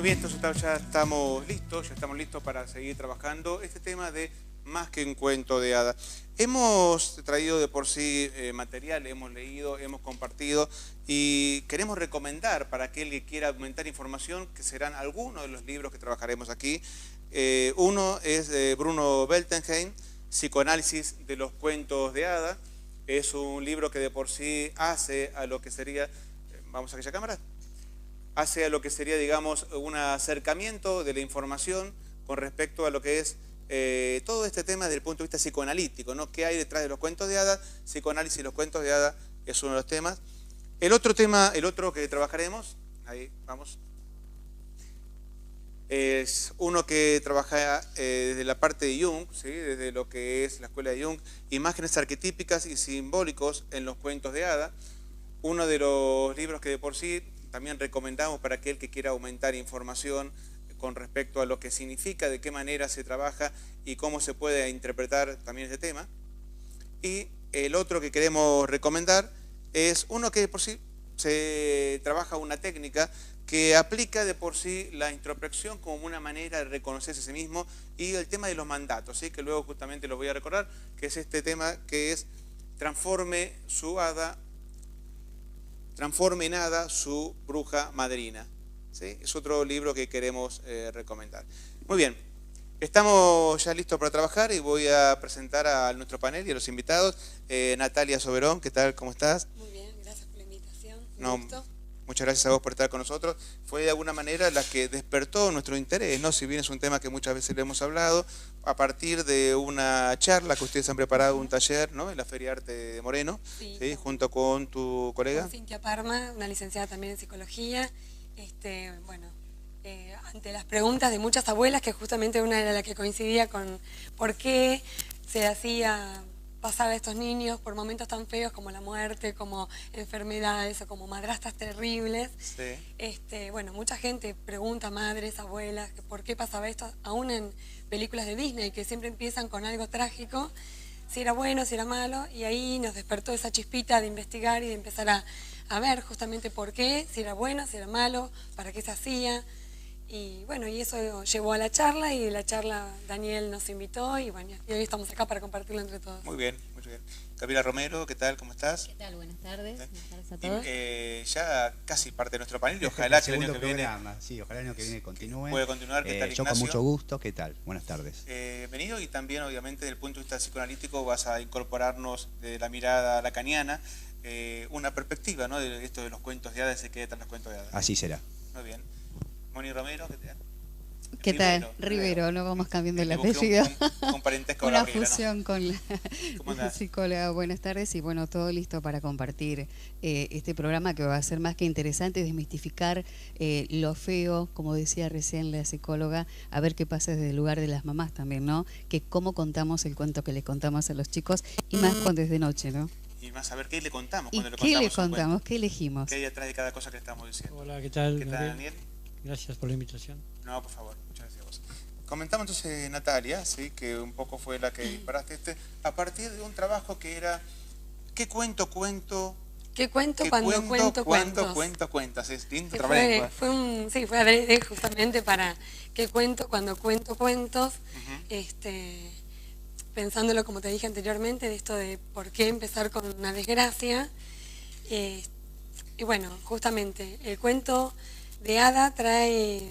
Muy bien, entonces ya estamos listos para seguir trabajando este tema de más que un cuento de hadas. Hemos traído de por sí material, hemos leído, hemos compartido y queremos recomendar para aquel que quiera aumentar información que serán algunos de los libros que trabajaremos aquí. Uno es de Bruno Beltenheim, Psicoanálisis de los cuentos de hadas. Es un libro que de por sí hace a lo que sería, vamos a aquella cámara, hace a lo que sería, digamos, un acercamiento de la información con respecto a lo que es todo este tema desde el punto de vista psicoanalítico, ¿no? ¿Qué hay detrás de los cuentos de hadas? Psicoanálisis de los cuentos de hadas es uno de los temas. El otro tema, el otro que trabajaremos, ahí vamos, es uno que trabaja desde la parte de Jung, ¿sí? Desde lo que es la escuela de Jung, imágenes arquetípicas y simbólicos en los cuentos de hadas. Uno de los libros que de por sí también recomendamos para aquel que quiera aumentar información con respecto a lo que significa, de qué manera se trabaja y cómo se puede interpretar también este tema. Y el otro que queremos recomendar es uno que de por sí se trabaja una técnica que aplica de por sí la introspección como una manera de reconocerse a sí mismo, y el tema de los mandatos, ¿sí? Que luego justamente lo voy a recordar, que es este tema que es transforme en hada su bruja madrina, ¿sí? Es otro libro que queremos recomendar. Muy bien, estamos ya listos para trabajar y voy a presentar a nuestro panel y a los invitados. Natalia Soberón, ¿qué tal? ¿Cómo estás? Muy bien, gracias por la invitación. Muchas gracias a vos por estar con nosotros. Fue de alguna manera la que despertó nuestro interés, ¿no? Si bien es un tema que muchas veces le hemos hablado, a partir de una charla que ustedes han preparado, un taller, ¿no? En la Feria de Arte de Moreno, sí, ¿sí? Junto con tu colega. Con Cintia Parma, una licenciada también en psicología. Ante las preguntas de muchas abuelas, que justamente una era la que coincidía con por qué se hacía pasar a estos niños por momentos tan feos como la muerte, como enfermedades o como madrastas terribles. Sí. Mucha gente pregunta, madres, abuelas, por qué pasaba esto, aún en películas de Disney, que siempre empiezan con algo trágico, si era bueno, si era malo, y ahí nos despertó esa chispita de investigar y de empezar a ver justamente por qué, si era bueno, si era malo, para qué se hacía. Y bueno, y eso llevó a la charla, y de la charla Daniel nos invitó, y bueno, y hoy estamos acá para compartirlo entre todos. Muy bien, muy bien. Camila Romero, ¿qué tal? ¿Cómo estás? ¿Qué tal? Buenas tardes. Buenas tardes a todos. Ya casi parte de nuestro panel, y ojalá que el año que viene... Sí, ojalá el año que viene continúe. Puede continuar. ¿Qué tal, yo Ignacio? con mucho gusto, ¿qué tal? Buenas tardes. Bienvenido, y también obviamente desde el punto de vista psicoanalítico vas a incorporarnos de la mirada lacaniana, una perspectiva, ¿no? De esto de los cuentos de hadas, de qué detrás los cuentos de hadas. Así será. Muy bien. Moni Romero, ¿qué tal? ¿Qué tal? Rivero, no vamos cambiando el apellido. Un parentesco Una Gabriela, fusión, ¿no? Con la psicóloga. Buenas tardes, y bueno, todo listo para compartir este programa que va a ser más que interesante, desmistificar lo feo, como decía recién la psicóloga, a ver qué pasa desde el lugar de las mamás también, ¿no? Que cómo contamos el cuento que le contamos a los chicos, y más cuando es de noche, ¿no? Y más a ver qué le contamos ¿Y cuando qué le contamos contamos? ¿Qué elegimos? ¿Qué hay detrás de cada cosa que estamos diciendo? Hola, ¿qué tal? ¿Qué tal, Daniel? Gracias por la invitación. No, por favor, muchas gracias a vos. Comentamos entonces, Natalia, ¿sí? Que un poco fue la que disparaste a partir de un trabajo que era ¿qué cuento? ¿Qué cuento cuando cuento cuentos? Cuentas, es lindo. Fue adrede justamente para ¿qué cuento cuando cuento cuentos? Pensándolo, como te dije anteriormente, de esto de por qué empezar con una desgracia. Y bueno, justamente el cuento de hada trae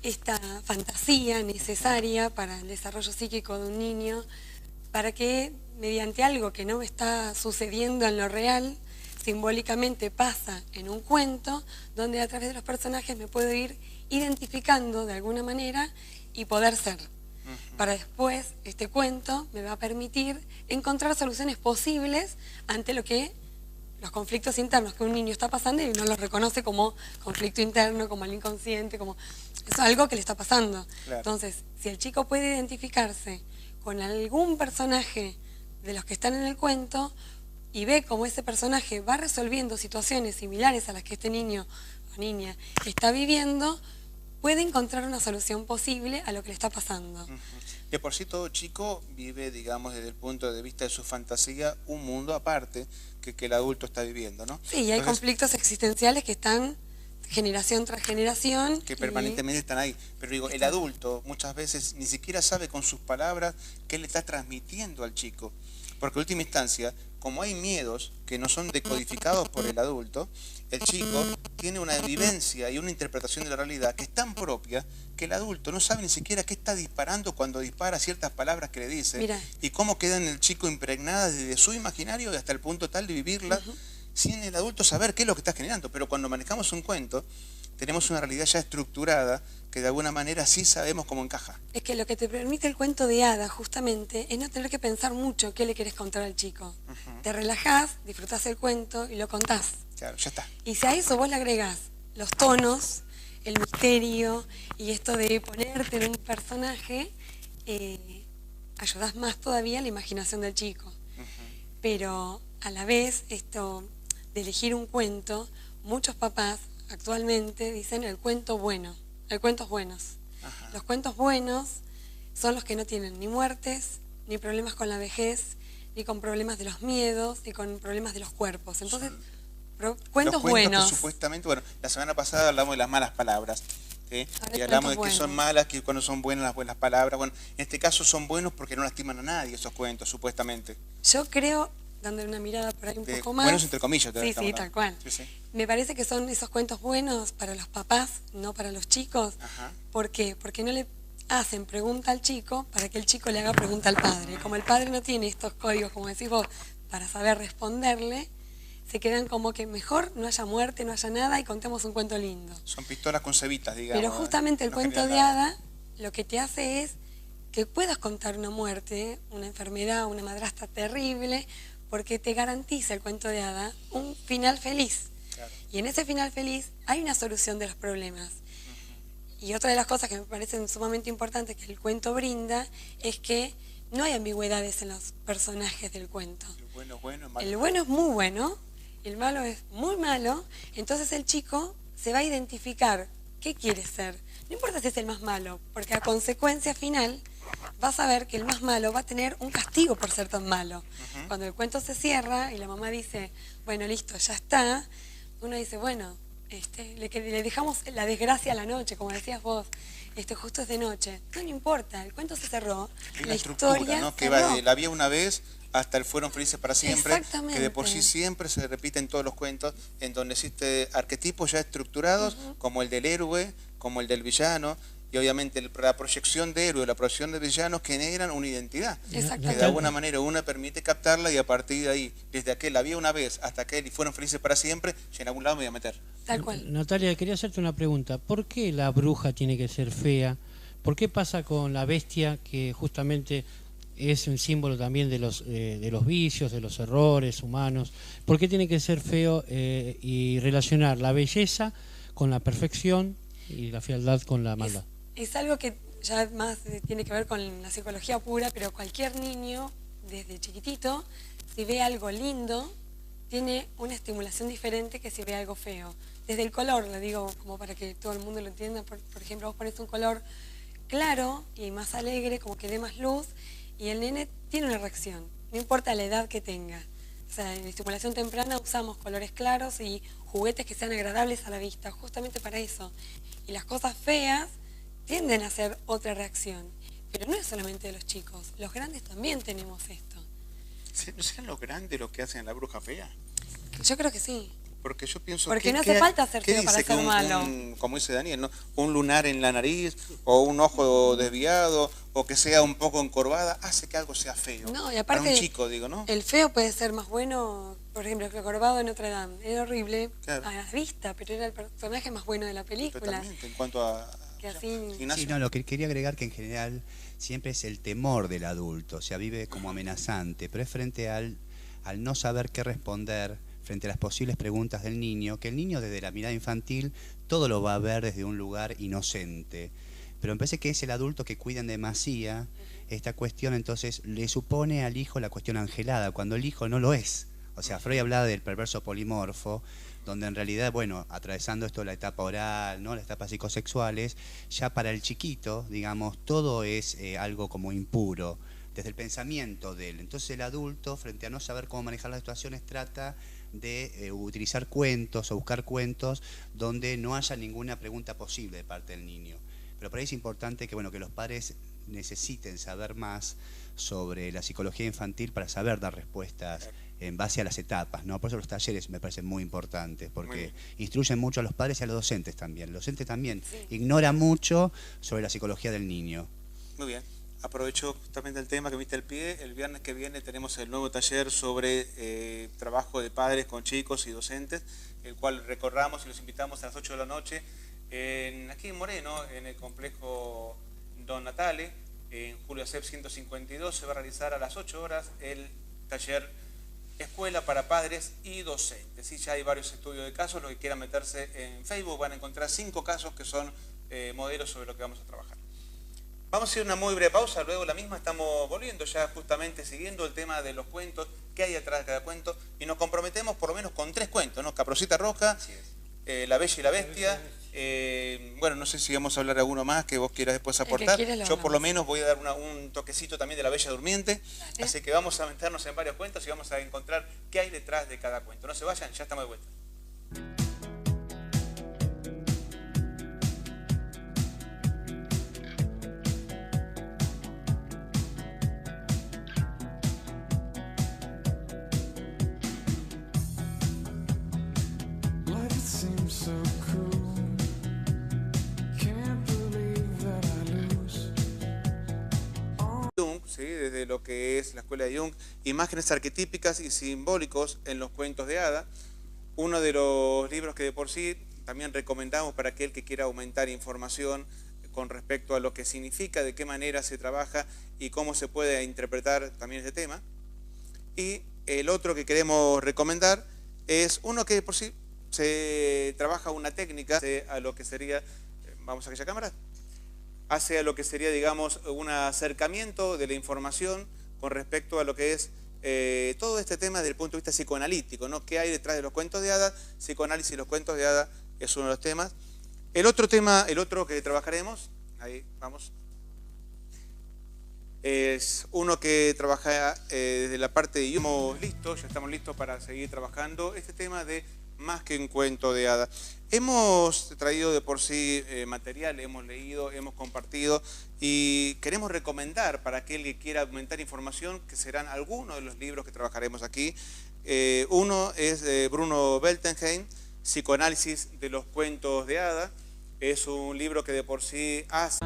esta fantasía necesaria para el desarrollo psíquico de un niño, para que mediante algo que no está sucediendo en lo real, simbólicamente pasa en un cuento, donde a través de los personajes me puedo ir identificando de alguna manera y poder ser. Para después, este cuento me va a permitir encontrar soluciones posibles ante los conflictos internos que un niño está pasando, y no los reconoce como conflicto interno, como el inconsciente, como es algo que le está pasando. Claro. Entonces, si el chico puede identificarse con algún personaje de los que están en el cuento y ve cómo ese personaje va resolviendo situaciones similares a las que este niño o niña está viviendo, puede encontrar una solución posible a lo que le está pasando. De por sí todo chico vive, digamos, desde el punto de vista de su fantasía, un mundo aparte que el adulto está viviendo, ¿no? Sí, y hay conflictos existenciales que están generación tras generación. Que permanentemente están ahí. Pero digo, el adulto muchas veces ni siquiera sabe con sus palabras qué le está transmitiendo al chico. Porque en última instancia, como hay miedos que no son decodificados por el adulto, el chico tiene una vivencia y una interpretación de la realidad que es tan propia que el adulto no sabe ni siquiera qué está disparando cuando dispara ciertas palabras que le dice. Mira. Y cómo quedan en el chico impregnadas desde su imaginario hasta el punto tal de vivirla sin el adulto saber qué es lo que está generando. Pero cuando manejamos un cuento, tenemos una realidad ya estructurada que de alguna manera sí sabemos cómo encaja. Es que lo que te permite el cuento de hadas justamente es no tener que pensar mucho qué le querés contar al chico. Te relajás, disfrutás el cuento y lo contás. Claro, ya está. Y si a eso vos le agregás los tonos, el misterio y esto de ponerte en un personaje, ayudás más todavía a la imaginación del chico. Pero a la vez, esto de elegir un cuento, muchos papás actualmente dicen el cuento bueno, el cuentos buenos. Los cuentos buenos son los que no tienen ni muertes, ni problemas con la vejez, ni con problemas de los miedos, ni con problemas de los cuerpos. Entonces, cuentos buenos. Que supuestamente, bueno, la semana pasada hablamos de las malas palabras. ¿Sí? Y hablamos de que son malas, que cuando son buenas las buenas palabras. Bueno, en este caso son buenos porque no lastiman a nadie esos cuentos, supuestamente. Yo creo, dándole una mirada por ahí un poco más... Buenos entre comillas. Sí, tal cual. Sí. Me parece que son esos cuentos buenos para los papás, no para los chicos. ¿Por qué? Porque no le hacen pregunta al chico para que el chico le haga pregunta al padre. Como el padre no tiene estos códigos, como decís vos, para saber responderle, se quedan como que mejor no haya muerte, no haya nada y contemos un cuento lindo. Son pistolas con cebitas, digamos. Pero justamente el cuento de hada lo que te hace es que puedas contar una muerte, una enfermedad, una madrastra terrible, porque te garantiza el cuento de hada un final feliz. Claro. Y en ese final feliz hay una solución de los problemas. Y otra de las cosas que me parecen sumamente importantes que el cuento brinda es que no hay ambigüedades en los personajes del cuento. El bueno es bueno, el malo. El bueno es muy bueno, el malo es muy malo, entonces el chico se va a identificar qué quiere ser. No importa si es el más malo, porque a consecuencia final vas a ver que el más malo va a tener un castigo por ser tan malo. Cuando el cuento se cierra y la mamá dice, bueno, listo, ya está, uno dice, bueno, le dejamos la desgracia a la noche, como decías vos, justo es de noche. No importa, el cuento se cerró, la historia, ¿no? Que va de la había una vez hasta el fueron felices para siempre, Exactamente. que de por sí siempre se repite en todos los cuentos, en donde existe arquetipos ya estructurados, como el del héroe, como el del villano, y obviamente la proyección de héroe, la proyección de villanos generan una identidad, que de alguna manera una permite captarla y a partir de ahí, desde aquel había una vez hasta aquel y fueron felices para siempre, yo en algún lado me voy a meter. Tal cual. Natalia, quería hacerte una pregunta. ¿Por qué la bruja tiene que ser fea? ¿Por qué pasa con la bestia, que justamente es un símbolo también de los vicios, de los errores humanos? ¿Por qué tiene que ser feo y relacionar la belleza con la perfección y la fealdad con la maldad? Es algo que ya más tiene que ver con la psicología pura, pero cualquier niño, desde chiquitito, si ve algo lindo, tiene una estimulación diferente que si ve algo feo. Desde el color, le digo, como para que todo el mundo lo entienda, por ejemplo, vos pones un color claro y más alegre, como que dé más luz, y el nene tiene una reacción, no importa la edad que tenga. O sea, en estimulación temprana usamos colores claros y juguetes que sean agradables a la vista, justamente para eso. Y las cosas feas tienden a hacer otra reacción. Pero no es solamente de los chicos, los grandes también tenemos esto. ¿No serán los grandes los que hacen la bruja fea? Yo creo que sí. Porque yo pienso porque no hace falta ser feo para ser malo. Como dice Daniel, ¿no? Un lunar en la nariz, o un ojo desviado, o que sea un poco encorvada, hace que algo sea feo. No, y aparte, para un chico, digo, ¿no? El feo puede ser más bueno, por ejemplo, el encorvado de Notre Dame. Era horrible a la vista, pero era el personaje más bueno de la película. Totalmente, en cuanto a... Que así... Sí, no, lo que quería agregar que en general siempre es el temor del adulto, o sea, vive como amenazante, pero es frente al no saber qué responder frente a las posibles preguntas del niño, que el niño desde la mirada infantil todo lo va a ver desde un lugar inocente. Pero me parece que es el adulto que cuida en demasía esta cuestión, entonces le supone al hijo la cuestión angelada, cuando el hijo no lo es. O sea, Freud hablaba del perverso polimorfo, donde en realidad, bueno, atravesando esto la etapa oral, ¿no?, las etapas psicosexuales, ya para el chiquito, digamos, todo es algo como impuro. desde el pensamiento de él. Entonces el adulto, frente a no saber cómo manejar las situaciones, trata de utilizar cuentos o buscar cuentos donde no haya ninguna pregunta posible de parte del niño. Pero por ahí es importante que, bueno, que los padres necesiten saber más sobre la psicología infantil para saber dar respuestas en base a las etapas, ¿no? Por eso los talleres me parecen muy importantes, porque instruyen mucho a los padres y a los docentes también. Los docentes también ignoran mucho sobre la psicología del niño. Muy bien. Aprovecho justamente el tema que viste el pie. El viernes que viene tenemos el nuevo taller sobre trabajo de padres con chicos y docentes, el cual recorramos y los invitamos a las 8 de la noche aquí en Moreno, en el complejo Don Natale, en Julio Acep 152. Se va a realizar a las 8 horas el taller Escuela para Padres y Docentes. Sí, ya hay varios estudios de casos. Los que quieran meterse en Facebook van a encontrar 5 casos que son modelos sobre lo que vamos a trabajar. Vamos a hacer una muy breve pausa, luego la misma estamos volviendo ya justamente siguiendo el tema de los cuentos, qué hay atrás de cada cuento, y nos comprometemos por lo menos con 3 cuentos, ¿no? Caperucita Roja, La Bella y la Bestia, bueno, no sé si vamos a hablar de alguno más que vos quieras después aportar. Yo por lo menos voy a dar un toquecito también de La Bella Durmiente, así que vamos a meternos en varios cuentos y vamos a encontrar qué hay detrás de cada cuento. No se vayan, ya estamos de vuelta. ¿Sí? Desde lo que es la escuela de Jung, imágenes arquetípicas y simbólicos en los cuentos de hada. Uno de los libros que de por sí también recomendamos para aquel que quiera aumentar información con respecto a lo que significa, de qué manera se trabaja y cómo se puede interpretar también este tema. Y el otro que queremos recomendar es uno que de por sí se trabaja una técnica a lo que sería, vamos a aquella cámara, hace a lo que sería, digamos, un acercamiento de la información con respecto a lo que es todo este tema desde el punto de vista psicoanalítico, ¿no? ¿Qué hay detrás de los cuentos de hadas? Psicoanálisis y los cuentos de hadas es uno de los temas. El otro tema, el otro que trabajaremos, ahí vamos, es uno que trabaja desde la parte de ya estamos listos para seguir trabajando este tema de más que un cuento de hadas. Hemos traído de por sí material, hemos leído, hemos compartido y queremos recomendar para aquel que quiera aumentar información que serán algunos de los libros que trabajaremos aquí. Uno es de Bruno Beltenheim, Psicoanálisis de los cuentos de hadas. Es un libro que de por sí hace...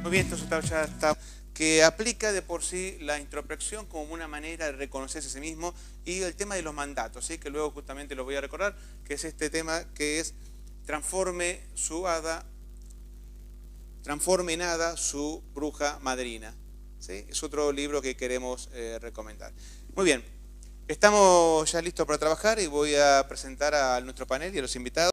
Muy bien, entonces ya está, que aplica de por sí la introspección como una manera de reconocerse a sí mismo, y el tema de los mandatos, ¿sí? Que luego justamente lo voy a recordar, que es este tema que es transforme en hada su bruja madrina, ¿sí? Es otro libro que queremos recomendar. Muy bien, estamos ya listos para trabajar y voy a presentar a nuestro panel y a los invitados.